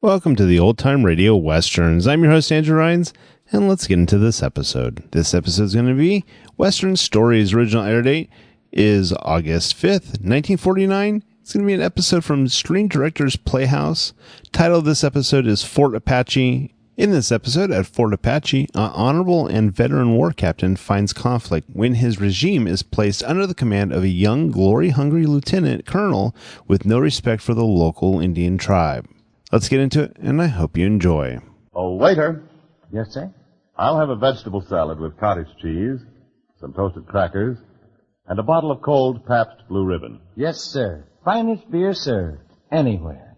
Welcome to the Old Time Radio Westerns. I'm your host, Andrew Rhynes, and let's get into this episode. This episode is going to be Western Stories. Original air date is August 5th, 1949. It's going to be an episode from Screen Directors Playhouse. Title of this episode is Fort Apache. In this episode, at Fort Apache, an honorable and veteran war captain finds conflict when his regime is placed under the command of a young, glory-hungry lieutenant colonel with no respect for the local Indian tribe. Let's get into it, and I hope you enjoy. Oh, waiter. Yes, sir? I'll have a vegetable salad with cottage cheese, some toasted crackers, and a bottle of cold Pabst Blue Ribbon. Yes, sir. Finest beer served anywhere.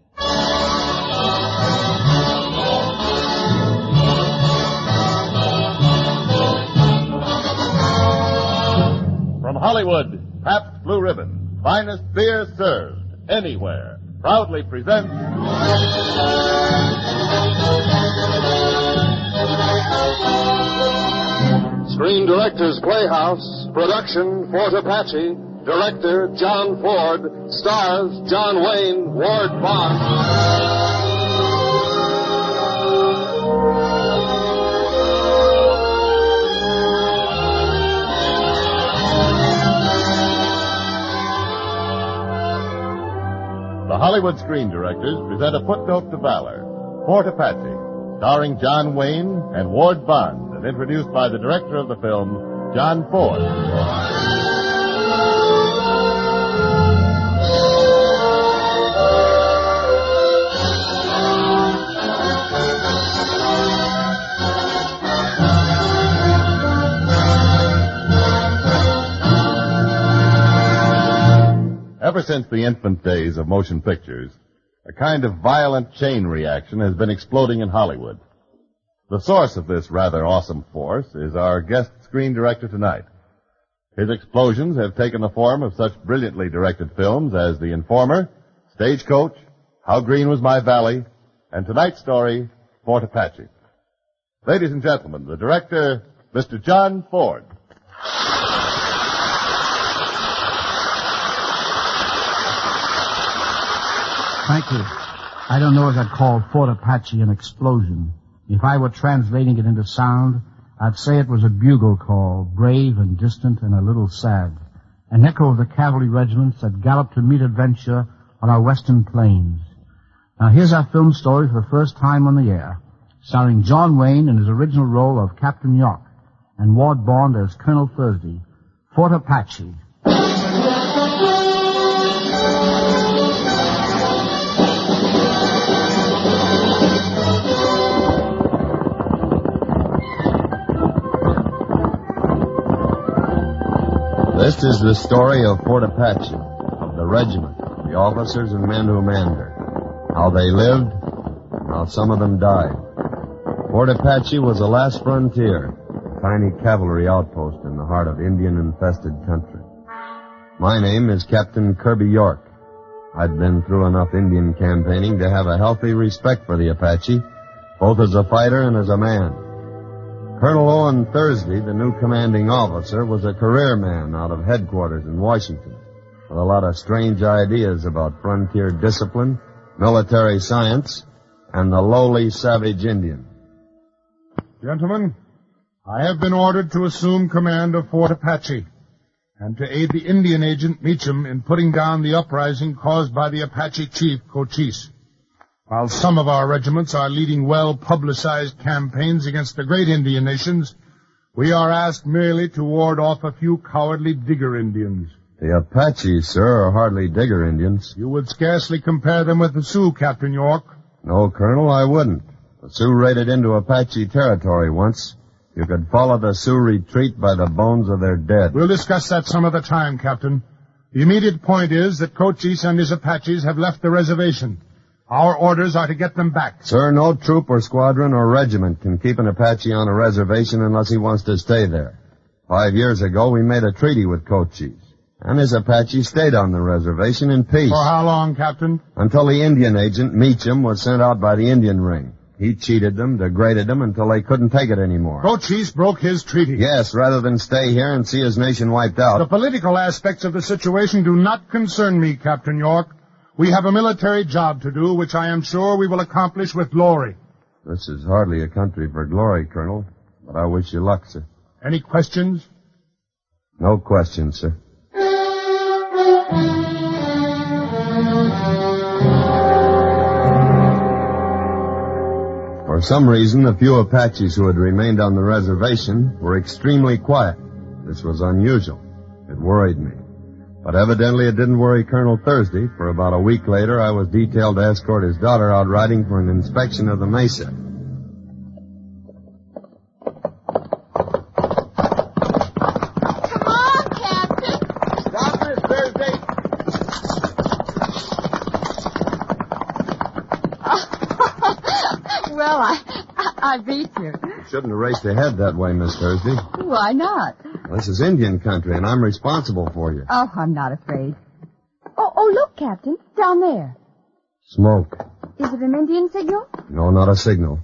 From Hollywood, Pabst Blue Ribbon, finest beer served anywhere, proudly presents Screen Directors Playhouse, production Fort Apache, director John Ford, stars John Wayne, Ward Bond. The Hollywood Screen Directors present a footnote to valor, Fort Apache, starring John Wayne and Ward Bond, and introduced by the director of the film, John Ford. Ever since the infant days of motion pictures, a kind of violent chain reaction has been exploding in Hollywood. The source of this rather awesome force is our guest screen director tonight. His explosions have taken the form of such brilliantly directed films as The Informer, Stagecoach, How Green Was My Valley, and tonight's story, Fort Apache. Ladies and gentlemen, the director, Mr. John Ford. Thank you. I don't know if I'd call Fort Apache an explosion. If I were translating it into sound, I'd say it was a bugle call, brave and distant and a little sad. An echo of the cavalry regiments that galloped to meet adventure on our western plains. Now here's our film story for the first time on the air, starring John Wayne in his original role of Captain York and Ward Bond as Colonel Thursday. Fort Apache. This is the story of Fort Apache, of the regiment, the officers and men who manned her, how they lived, and how some of them died. Fort Apache was the last frontier, a tiny cavalry outpost in the heart of Indian-infested country. My name is Captain Kirby York. I'd been through enough Indian campaigning to have a healthy respect for the Apache, both as a fighter and as a man. Colonel Owen Thursday, the new commanding officer, was a career man out of headquarters in Washington, with a lot of strange ideas about frontier discipline, military science, and the lowly savage Indian. Gentlemen, I have been ordered to assume command of Fort Apache and to aid the Indian agent Meacham in putting down the uprising caused by the Apache chief Cochise. While some of our regiments are leading well-publicized campaigns against the great Indian nations, we are asked merely to ward off a few cowardly Digger Indians. The Apaches, sir, are hardly Digger Indians. You would scarcely compare them with the Sioux, Captain York. No, Colonel, I wouldn't. The Sioux raided into Apache territory once. You could follow the Sioux retreat by the bones of their dead. We'll discuss that some other time, Captain. The immediate point is that Cochise and his Apaches have left the reservation. Our orders are to get them back. Sir, no troop or squadron or regiment can keep an Apache on a reservation unless he wants to stay there. 5 years ago, we made a treaty with Cochise, and his Apache stayed on the reservation in peace. For how long, Captain? Until the Indian agent, Meacham, was sent out by the Indian ring. He cheated them, degraded them, until they couldn't take it anymore. Cochise broke his treaty. Yes, rather than stay here and see his nation wiped out. The political aspects of the situation do not concern me, Captain York. We have a military job to do, which I am sure we will accomplish with glory. This is hardly a country for glory, Colonel, but I wish you luck, sir. Any questions? No questions, sir. For some reason, the few Apaches who had remained on the reservation were extremely quiet. This was unusual. It worried me. But evidently it didn't worry Colonel Thursday, for about a week later I was detailed to escort his daughter out riding for an inspection of the mesa. Come on, Captain. Stop, Miss Thursday. Well, I beat you. You shouldn't have raced ahead that way, Miss Thursday. Why not? This is Indian country, and I'm responsible for you. Oh, I'm not afraid. Oh, look, Captain. Down there. Smoke. Is it an Indian signal? No, not a signal.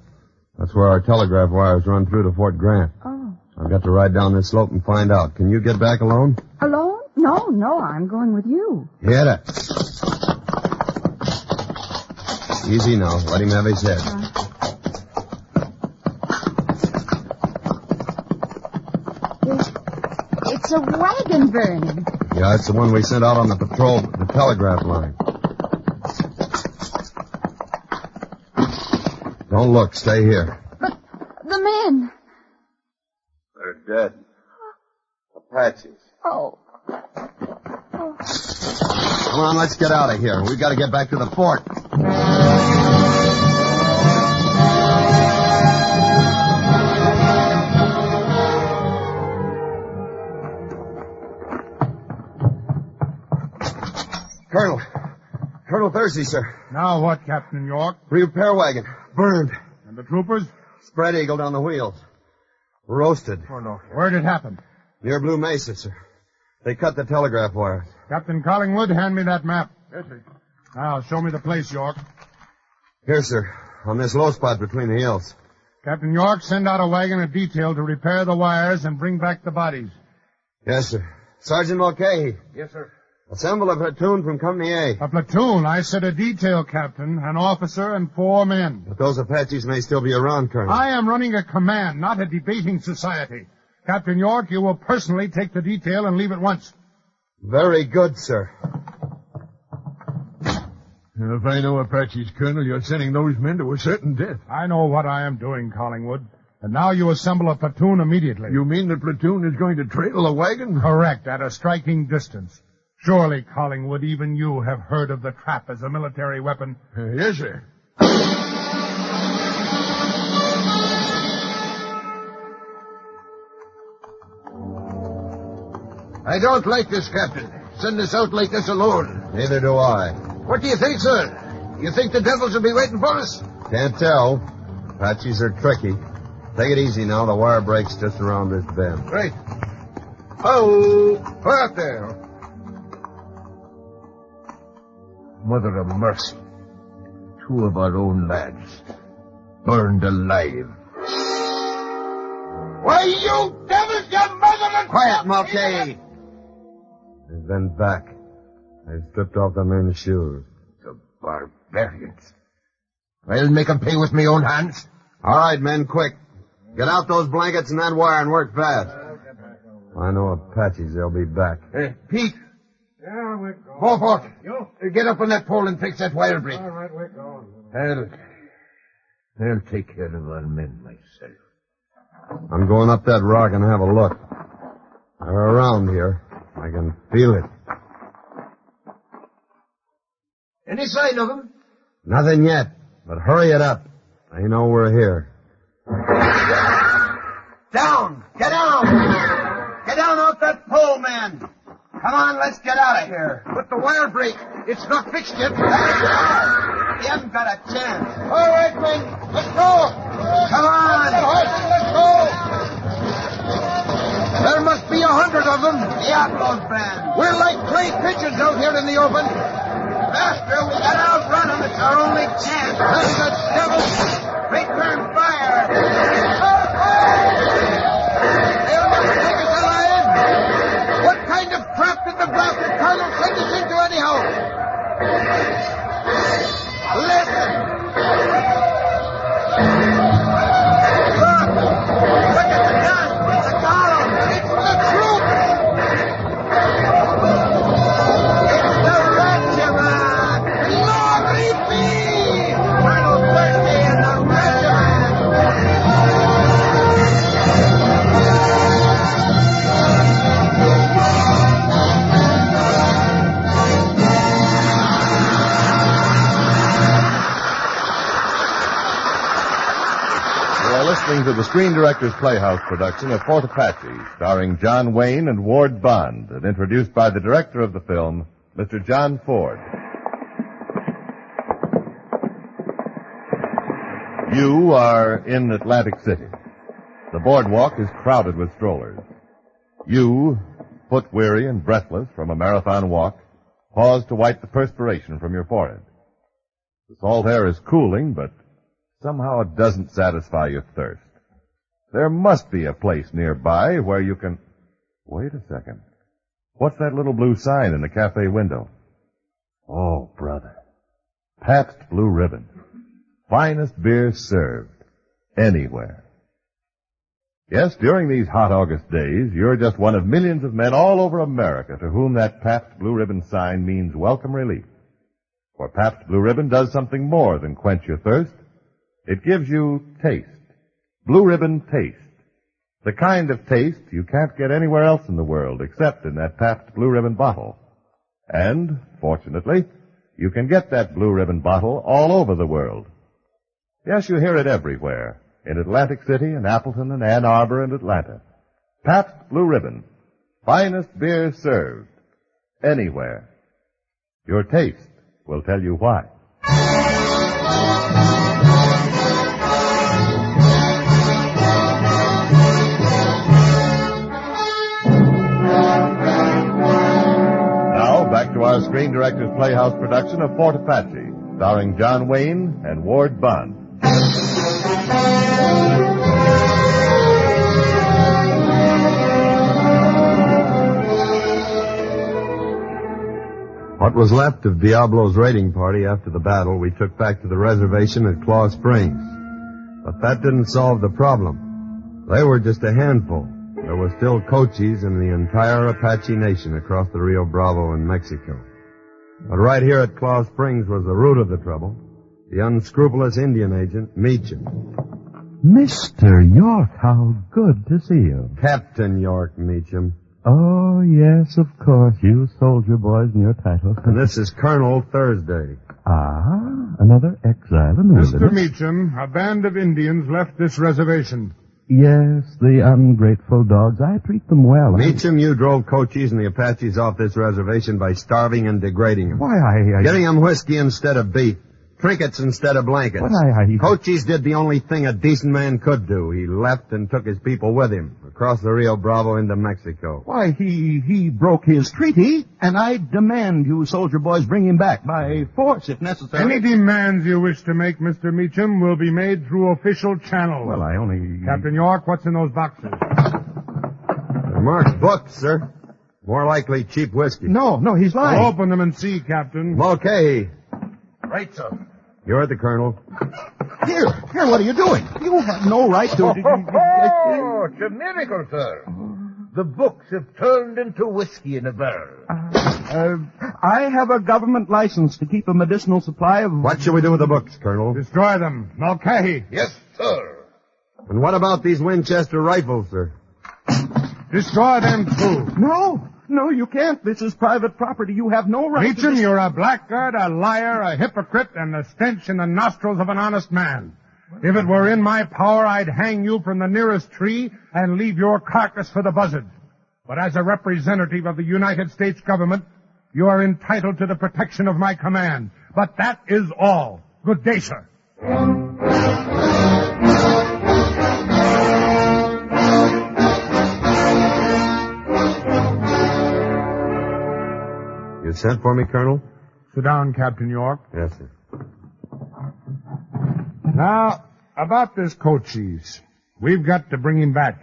That's where our telegraph wires run through to Fort Grant. Oh. I've got to ride down this slope and find out. Can you get back alone? Alone? No, I'm going with you. Hit it. Easy now. Let him have his head. It's a wagon burning. Yeah, it's the one we sent out on the patrol, the telegraph line. Don't look. Stay here. But the men. They're dead. Apaches. Oh. Come on, let's get out of here. We've got to get back to the fort. Colonel Thursday, sir. Now what, Captain York? Repair wagon. Burned. And the troopers? Spread eagle down the wheels. Roasted. Oh, no. Where'd it happen? Near Blue Mesa, sir. They cut the telegraph wires. Captain Collingwood, hand me that map. Yes, sir. Now, show me the place, York. Here, sir. On this low spot between the hills. Captain York, send out a wagon of detail to repair the wires and bring back the bodies. Yes, sir. Sergeant Mulcahy. Yes, sir. Assemble a platoon from Company A. A platoon? I said a detail, Captain. An officer and 4 men. But those Apaches may still be around, Colonel. I am running a command, not a debating society. Captain York, you will personally take the detail and leave at once. Very good, sir. If I know Apaches, Colonel, you're sending those men to a certain death. I know what I am doing, Collingwood. And now you assemble a platoon immediately. You mean the platoon is going to trail a wagon? Correct, at a striking distance. Surely, Collingwood, even you have heard of the trap as a military weapon. Yes, sir. I don't like this, Captain. Send us out like this alone. Neither do I. What do you think, sir? You think the devils will be waiting for us? Can't tell. Apaches are tricky. Take it easy now. The wire breaks just around this bend. Right. Oh, out there. Mother of mercy. 2 of our own lads. Burned alive. Why, you devils, you mother... Quiet, Mulcahy. They've been back. They've stripped off the men's shoes. The barbarians. I'll make 'em pay with my own hands. All right, men, quick. Get out those blankets and that wire and work fast. I know Apaches. They'll be back. Pete. Yeah, we're going. Beaufort. Get up on that pole and fix that wire break. All right, we're going. I'll take care of our men myself. I'm going up that rock and have a look. They're around here. I can feel it. Any sign of them? Nothing yet, but hurry it up. They know we're here. Down! Get down! Get down off that pole, man! Come on, let's get out of here. But the wire break, it's not fixed yet. You haven't got a chance. All right, men, let's go! Come on! Let's go! There must be 100 of them. Diablos, man. We're like clay pigeons out here in the open. Master, we got to outrun them. It's our only chance. That's the devil. Return fire. They'll never take us alive. What kind of trap did the blasted colonel send us into anyhow? You're listening to the Screen Directors Playhouse production of Fort Apache, starring John Wayne and Ward Bond, and introduced by the director of the film, Mr. John Ford. You are in Atlantic City. The boardwalk is crowded with strollers. You, foot-weary and breathless from a marathon walk, pause to wipe the perspiration from your forehead. The salt air is cooling, but somehow it doesn't satisfy your thirst. There must be a place nearby where you can... Wait a second. What's that little blue sign in the cafe window? Oh, brother. Pabst Blue Ribbon. Finest beer served. Anywhere. Yes, during these hot August days, you're just one of millions of men all over America to whom that Pabst Blue Ribbon sign means welcome relief. For Pabst Blue Ribbon does something more than quench your thirst. It gives you taste. Blue Ribbon taste. The kind of taste you can't get anywhere else in the world except in that Pabst Blue Ribbon bottle. And, fortunately, you can get that Blue Ribbon bottle all over the world. Yes, you hear it everywhere. In Atlantic City and Appleton and Ann Arbor and Atlanta. Pabst Blue Ribbon. Finest beer served. Anywhere. Your taste will tell you why. Now, back to our Screen Directors Playhouse production of Fort Apache, starring John Wayne and Ward Bond. What was left of Diablo's raiding party after the battle we took back to the reservation at Claw Springs. But that didn't solve the problem. They were just a handful. There were still Cochise in the entire Apache nation across the Rio Bravo in Mexico. But right here at Claw Springs was the root of the trouble. The unscrupulous Indian agent, Meacham. Mr. York, how good to see you. Captain York Meacham. Oh, yes, of course, you soldier boys and your titles. And this is Colonel Thursday. Ah, another exile in the Mr. wilderness. Meacham, a band of Indians left this reservation. Yes, the ungrateful dogs. I treat them well. Meacham, you drove Cochise and the Apaches off this reservation by starving and degrading them. Why, I... Getting them whiskey instead of beef. Trinkets instead of blankets. But Cochise did the only thing a decent man could do. He left and took his people with him across the Rio Bravo into Mexico. Why, he broke his treaty, and I demand you soldier boys bring him back by force if necessary. Any demands you wish to make, Mr. Meacham, will be made through official channels. Well, I only... Captain York, what's in those boxes? They're marked books, sir. More likely cheap whiskey. No, he's lying. I'll open them and see, Captain. Okay. Right, sir. You're the colonel. Here, what are you doing? You have no right to... Oh, it's a miracle, sir. The books have turned into whiskey in a barrel. I have a government license to keep a medicinal supply of... What shall we do with the books, Colonel? Destroy them. Mulcahy. Yes, sir. And what about these Winchester rifles, sir? Destroy them, too. No, you can't. This is private property. You have no right Meacham, to... you're a blackguard, a liar, a hypocrite, and the stench in the nostrils of an honest man. If it were in my power, I'd hang you from the nearest tree and leave your carcass for the buzzard. But as a representative of the United States government, you are entitled to the protection of my command. But that is all. Good day, sir. You sent for me, Colonel? Sit down, Captain York. Yes, sir. Now, about this Cochise. We've got to bring him back.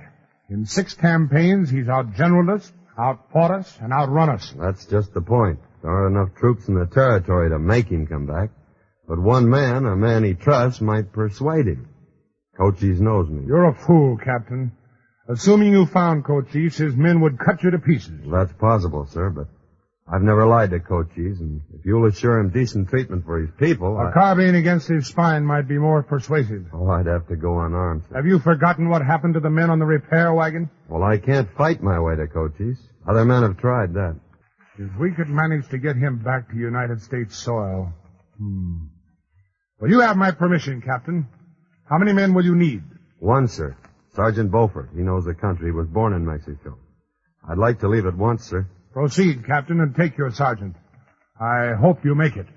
In 6 campaigns, he's outgeneraled us, outfought us, and outrun us. That's just the point. There aren't enough troops in the territory to make him come back. But one man, a man he trusts, might persuade him. Cochise knows me. You're a fool, Captain. Assuming you found Cochise, his men would cut you to pieces. That's possible, sir, but I've never lied to Cochise, and if you'll assure him decent treatment for his people, A carbine against his spine might be more persuasive. Oh, I'd have to go unarmed, sir. Have you forgotten what happened to the men on the repair wagon? Well, I can't fight my way to Cochise. Other men have tried that. If we could manage to get him back to United States soil. Well, you have my permission, Captain. How many men will you need? One, sir. Sergeant Beaufort. He knows the country. He was born in Mexico. I'd like to leave at once, sir. Proceed, Captain, and take your sergeant. I hope you make it.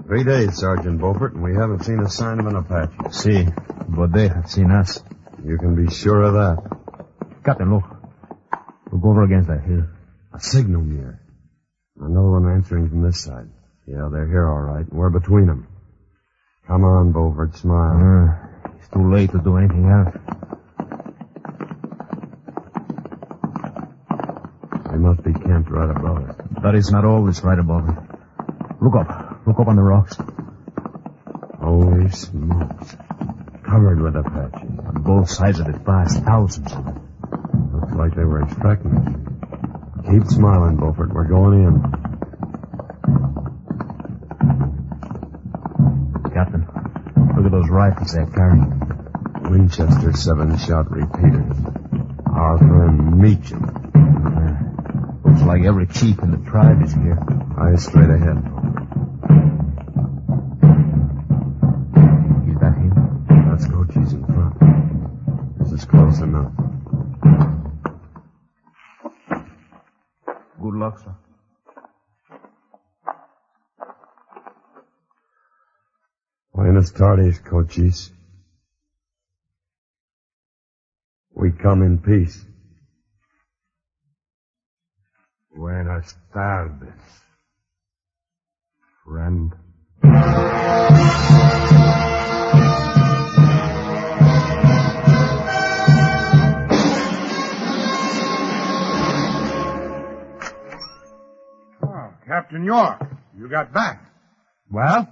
Three days, Sergeant Beaufort, and we haven't seen a sign of an Apache. See, but they have seen us. You can be sure of that. Captain, look. Look over against that hill. A signal mirror. Another one answering from this side. Yeah, they're here all right, and we're between them. Come on, Beaufort, smile. It's too late to do anything else. They must be camped right above us. That is not always right above it. Look up. Look up on the rocks. Holy smokes. Covered with Apaches. On both sides of it, vast thousands of them. Looks like they were expecting us. Keep smiling, Beaufort. We're going in. Captain, look at those rifles they're carrying. Winchester 7-shot repeaters. Our friend Meacham. Looks like every chief in the tribe is here. Eyes straight ahead. Is that him? That's Cochise in front. This is close enough. Good luck, sir. Buenas tardes, Cochise. We come in peace. Buenas tardes, friend. Oh, Captain York, you got back. Well?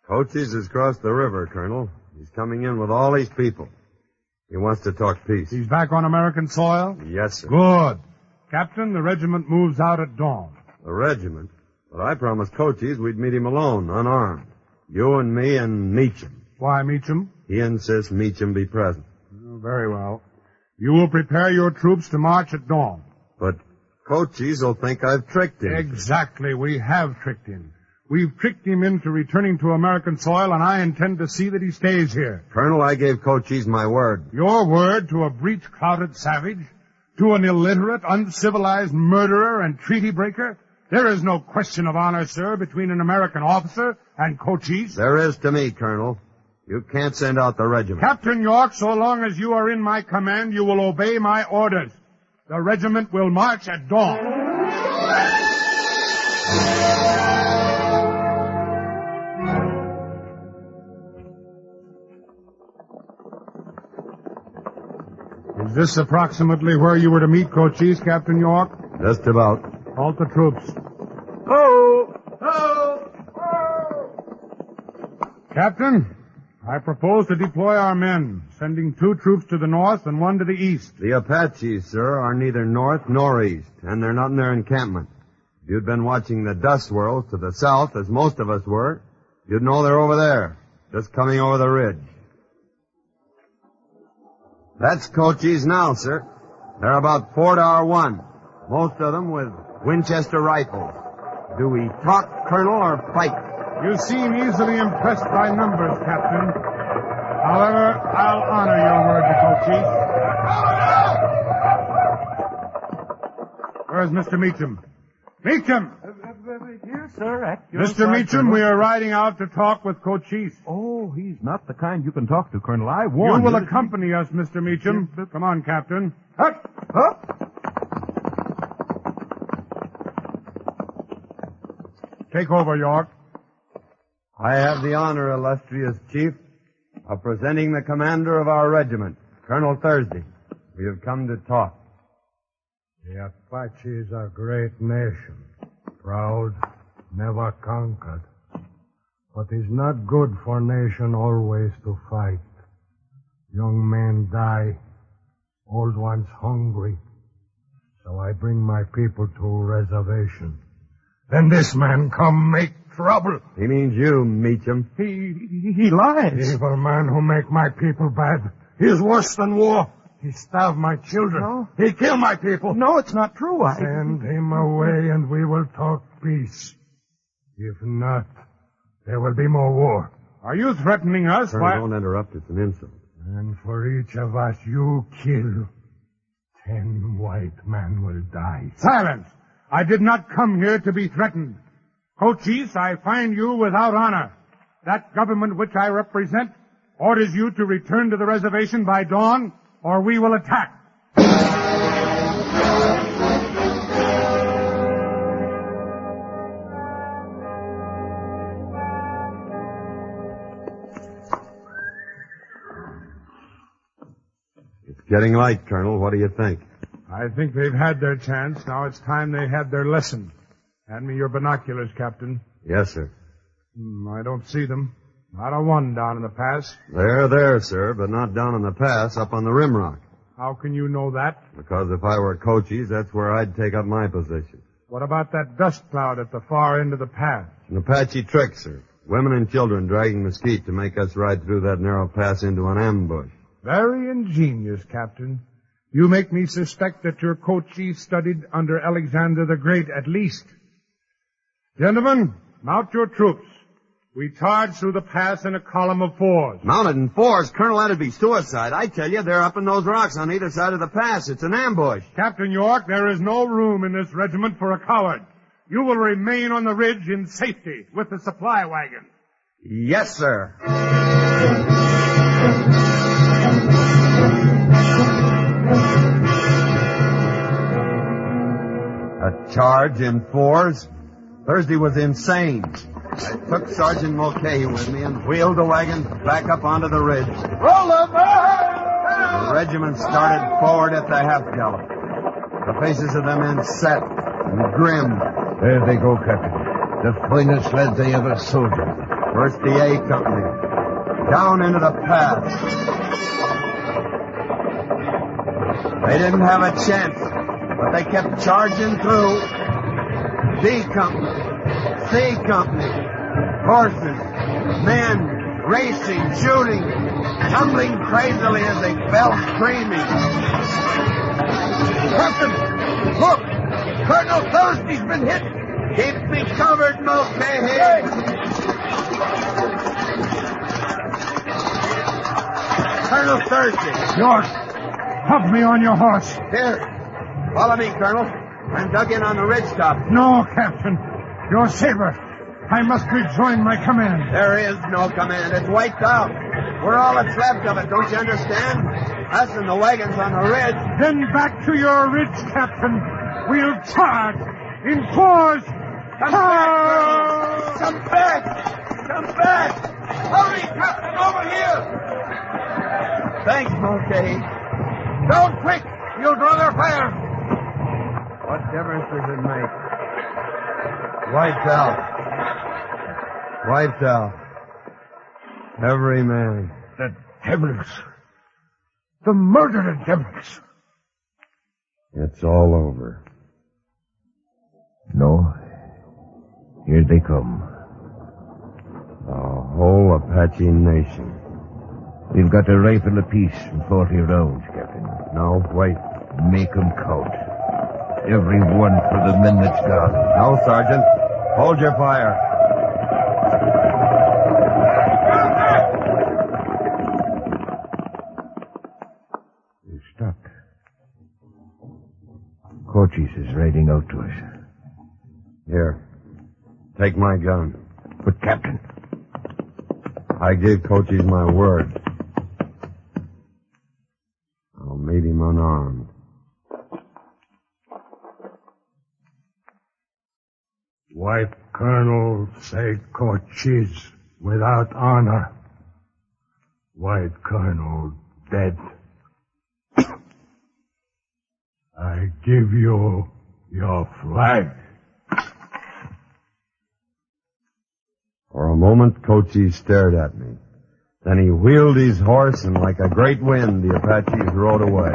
Cochise has crossed the river, Colonel. He's coming in with all these people. He wants to talk peace. He's back on American soil? Yes, sir. Good. Captain, the regiment moves out at dawn. The regiment? But I promised Cochise we'd meet him alone, unarmed. You and me and Meacham. Why, Meacham? He insists Meacham be present. Oh, very well. You will prepare your troops to march at dawn. But Cochise will think I've tricked him. Exactly. We have tricked him. We've tricked him into returning to American soil, and I intend to see that he stays here. Colonel, I gave Cochise my word. Your word to a breech-clouted savage? To an illiterate, uncivilized murderer and treaty breaker? There is no question of honor, sir, between an American officer and Cochise. There is to me, Colonel. You can't send out the regiment. Captain York, so long as you are in my command, you will obey my orders. The regiment will march at dawn. Is this approximately where you were to meet Cochise, Captain York? Just about. Halt the troops. Ho! Ho! Ho! Captain, I propose to deploy our men, sending 2 troops to the north and 1 to the east. The Apaches, sir, are neither north nor east, and they're not in their encampment. If you'd been watching the dust swirls to the south, as most of us were, you'd know they're over there, just coming over the ridge. That's Cochise now, sir. They're about 4 to our 1. Most of them with Winchester rifles. Do we talk, Colonel, or fight? You seem easily impressed by numbers, Captain. However, I'll honor your word to Cochise. Where's Mr. Meacham? Meacham! Here, sir, at your Mr. side, Meacham, Colonel. we are riding out to talk with Cochise. Oh, he's not the kind you can talk to, Colonel. I warned You you. will accompany us, Mr. Meacham. Come on, Captain. Up! Up! Take over, York. I have the honor, illustrious chief, of presenting the commander of our regiment, Colonel Thursday. We have come to talk. The Apaches are a great nation. Proud, never conquered. But it's not good for nation always to fight. Young men die, old ones hungry. So I bring my people to a reservation. Then this man come make trouble. He means you, Meacham. He lies. Evil man who make my people bad. He's worse than war. He starved my children. No. He killed my people. No, it's not true. Send him away and we will talk peace. If not, there will be more war. Are you threatening us? Colonel, don't interrupt. It's an insult. And for each of us you kill, 10 white men will die. Silence! I did not come here to be threatened. Cochise, I find you without honor. That government which I represent orders you to return to the reservation by dawn, or we will attack. It's getting light, Colonel. What do you think? I think they've had their chance. Now it's time they had their lesson. Hand me your binoculars, Captain. Yes, sir. I don't see them. Not a one down in the pass. They're there, sir, but not down in the pass, up on the rim rock. How can you know that? Because if I were Cochise, that's where I'd take up my position. What about that dust cloud at the far end of the pass? An Apache trick, sir. Women and children dragging mesquite to make us ride through that narrow pass into an ambush. Very ingenious, Captain. You make me suspect that your Cochise studied under Alexander the Great at least. Gentlemen, mount your troops. We charge through the pass in a column of 4s. Mounted in 4s? Colonel, that'd be suicide. I tell you, they're up in those rocks on either side of the pass. It's an ambush. Captain York, there is no room in this regiment for a coward. You will remain on the ridge in safety with the supply wagon. Yes, sir. A charge in 4s? Thursday was insane. I took Sergeant Mulcahy with me and wheeled the wagon back up onto the ridge. Roll over! The regiment started forward at the half gallop. The faces of the men set and grim. There they go, Captain. The finest lads they ever soldiered. First the A Company. Down into the pass. They didn't have a chance, but they kept charging through. B Company. C Company. Horses. Men. Racing. Shooting. Tumbling crazily as they fell screaming. Captain, look! Colonel Thursby's been hit! Keep me covered, Mulcahy! Colonel Thursby! York, help me on your horse. Here, follow me, Colonel. I'm dug in on the ridge top. No, Captain. Your saber. I must rejoin my command. There is no command. It's wiped out. We're all that's left of it, don't you understand? Us and the wagons on the ridge. Then back to your ridge, Captain. We'll charge in 4s. Come back, Colonel. Come back. Come back. Hurry, Captain, over here! Thanks, Mulcahy. Don't quick! You'll draw their fire! What difference does it make? Wiped out. Wiped out. Every man. The devils. The murdered devils. It's all over. No. Here they come. The whole Apache nation. We've got a rifle apiece and 40 rounds, Captain. No, wait. Make 'em count. Every one for the men that's gone. No, Sergeant. Hold your fire. You stopped. Cochise is riding out to us. Here. Take my gun. But, Captain... I gave Cochise my word. I'll meet him unarmed. White Colonel say Cochise without honor. White Colonel dead. I give you your flag. For a moment, Cochise stared at me. Then he wheeled his horse, and like a great wind, the Apaches rode away.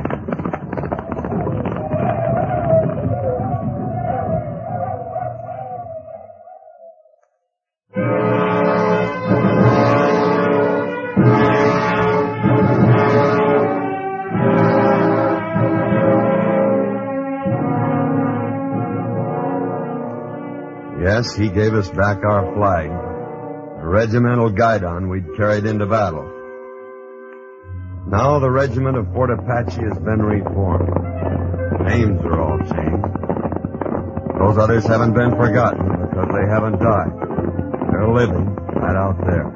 Yes, he gave us back our flag, the regimental guidon we'd carried into battle. Now the regiment of Fort Apache has been reformed. Names are all changed. Those others haven't been forgotten because they haven't died. They're living right out there.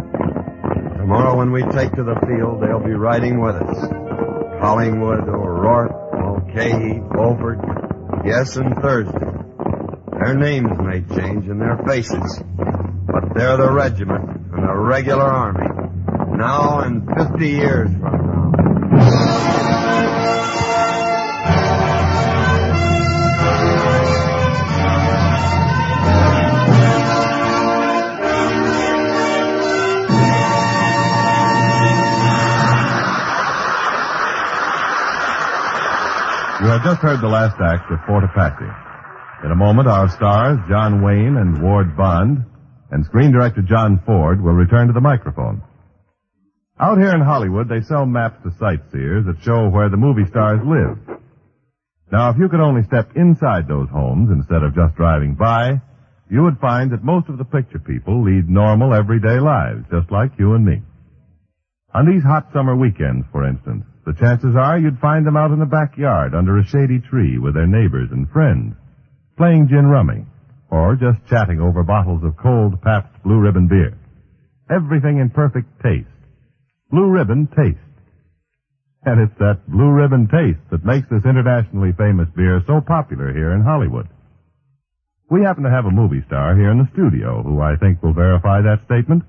Tomorrow when we take to the field, they'll be riding with us. Collingwood, O'Rourke, Mulcahy, Beaufort, yes, and Thursday. Their names may change and their faces, but they're the regiment and the regular army, now and 50 years from now. You have just heard the last act of Fort Apache. In a moment, our stars, John Wayne and Ward Bond, and screen director John Ford will return to the microphone. Out here in Hollywood, they sell maps to sightseers that show where the movie stars live. Now, if you could only step inside those homes instead of just driving by, you would find that most of the picture people lead normal, everyday lives, just like you and me. On these hot summer weekends, for instance, the chances are you'd find them out in the backyard under a shady tree with their neighbors and friends, playing gin rummy, or just chatting over bottles of cold Pabst Blue Ribbon beer. Everything in perfect taste. Blue Ribbon taste. And it's that Blue Ribbon taste that makes this internationally famous beer so popular here in Hollywood. We happen to have a movie star here in the studio who I think will verify that statement.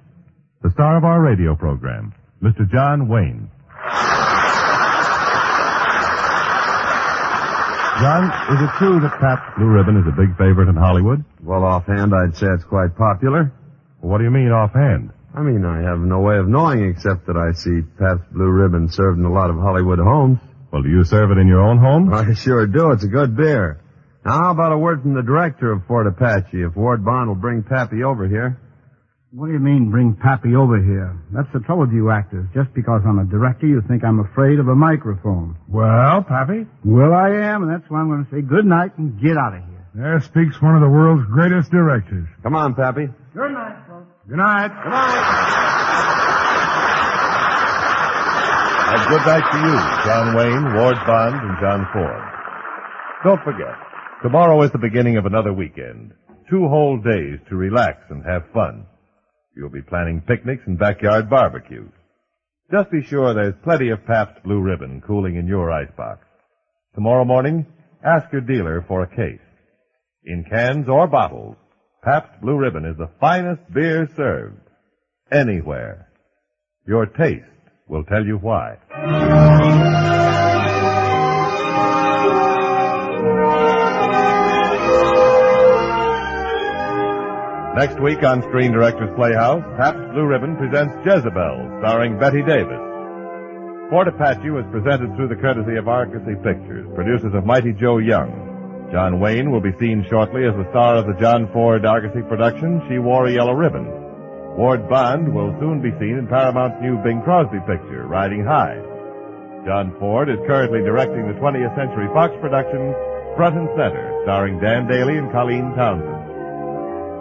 The star of our radio program, Mr. John Wayne. John, is it true that Pabst Blue Ribbon is a big favorite in Hollywood? Well, offhand, I'd say it's quite popular. Well, what do you mean offhand? I mean, I have no way of knowing except that I see Pabst Blue Ribbon served in a lot of Hollywood homes. Well, do you serve it in your own home? I sure do. It's a good beer. Now, how about a word from the director of Fort Apache, if Ward Bond will bring Pappy over here? What do you mean, bring Pappy over here? That's the trouble with you actors. Just because I'm a director, you think I'm afraid of a microphone. Well, Pappy? Well, I am, and that's why I'm going to say good night and get out of here. There speaks one of the world's greatest directors. Come on, Pappy. Good night, folks. Good night. Good night. And good night to you, John Wayne, Ward Bond, and John Ford. Don't forget, tomorrow is the beginning of another weekend. 2 whole days to relax and have fun. You'll be planning picnics and backyard barbecues. Just be sure there's plenty of Pabst Blue Ribbon cooling in your icebox. Tomorrow morning, ask your dealer for a case. In cans or bottles, Pabst Blue Ribbon is the finest beer served anywhere. Your taste will tell you why. Next week on Screen Directors Playhouse, Pabst Blue Ribbon presents Jezebel, starring Betty Davis. Fort Apache was presented through the courtesy of Argosy Pictures, producers of Mighty Joe Young. John Wayne will be seen shortly as the star of the John Ford Argosy production, She Wore a Yellow Ribbon. Ward Bond will soon be seen in Paramount's new Bing Crosby picture, Riding High. John Ford is currently directing the 20th Century Fox production, Front and Center, starring Dan Daly and Colleen Townsend.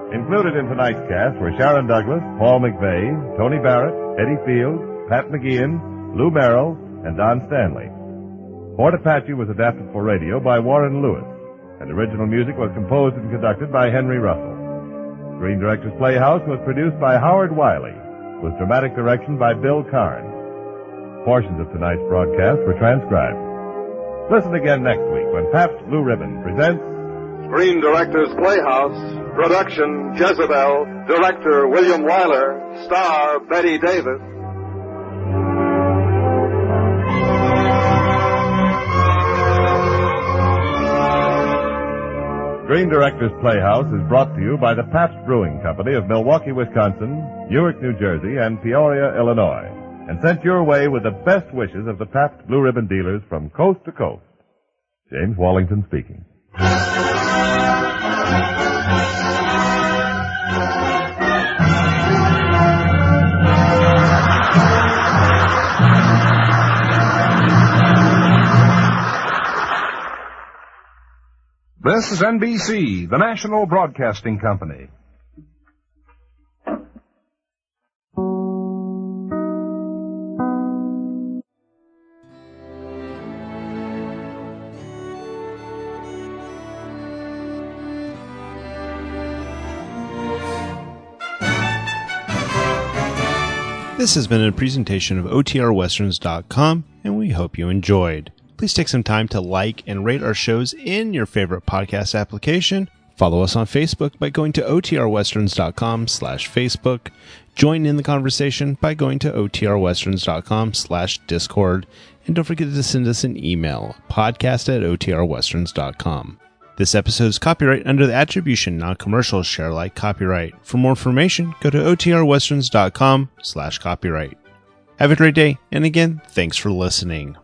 Included in tonight's cast were Sharon Douglas, Paul McVeigh, Tony Barrett, Eddie Fields, Pat McGeehan, Lou Merrill, and Don Stanley. Fort Apache was adapted for radio by Warren Lewis, and original music was composed and conducted by Henry Russell. Screen Directors Playhouse was produced by Howard Wiley, with dramatic direction by Bill Karn. Portions of tonight's broadcast were transcribed. Listen again next week when Pabst Blue Ribbon presents Screen Directors Playhouse, production Jezebel, director William Wyler, star Betty Davis. Screen Directors Playhouse is brought to you by the Pabst Brewing Company of Milwaukee, Wisconsin, Newark, New Jersey, and Peoria, Illinois, and sent your way with the best wishes of the Pabst Blue Ribbon dealers from coast to coast. James Wallington speaking. This is NBC, the National Broadcasting Company. This has been a presentation of OTRWesterns.com, and we hope you enjoyed. Please take some time to like and rate our shows in your favorite podcast application. Follow us on Facebook by going to OTRWesterns.com/Facebook. Join in the conversation by going to OTRWesterns.com/Discord. And don't forget to send us an email, podcast@OTRWesterns.com. This episode is copyright under the Attribution Non-Commercial Share Alike copyright. For more information, go to OTRWesterns.com/copyright. Have a great day, and again, thanks for listening.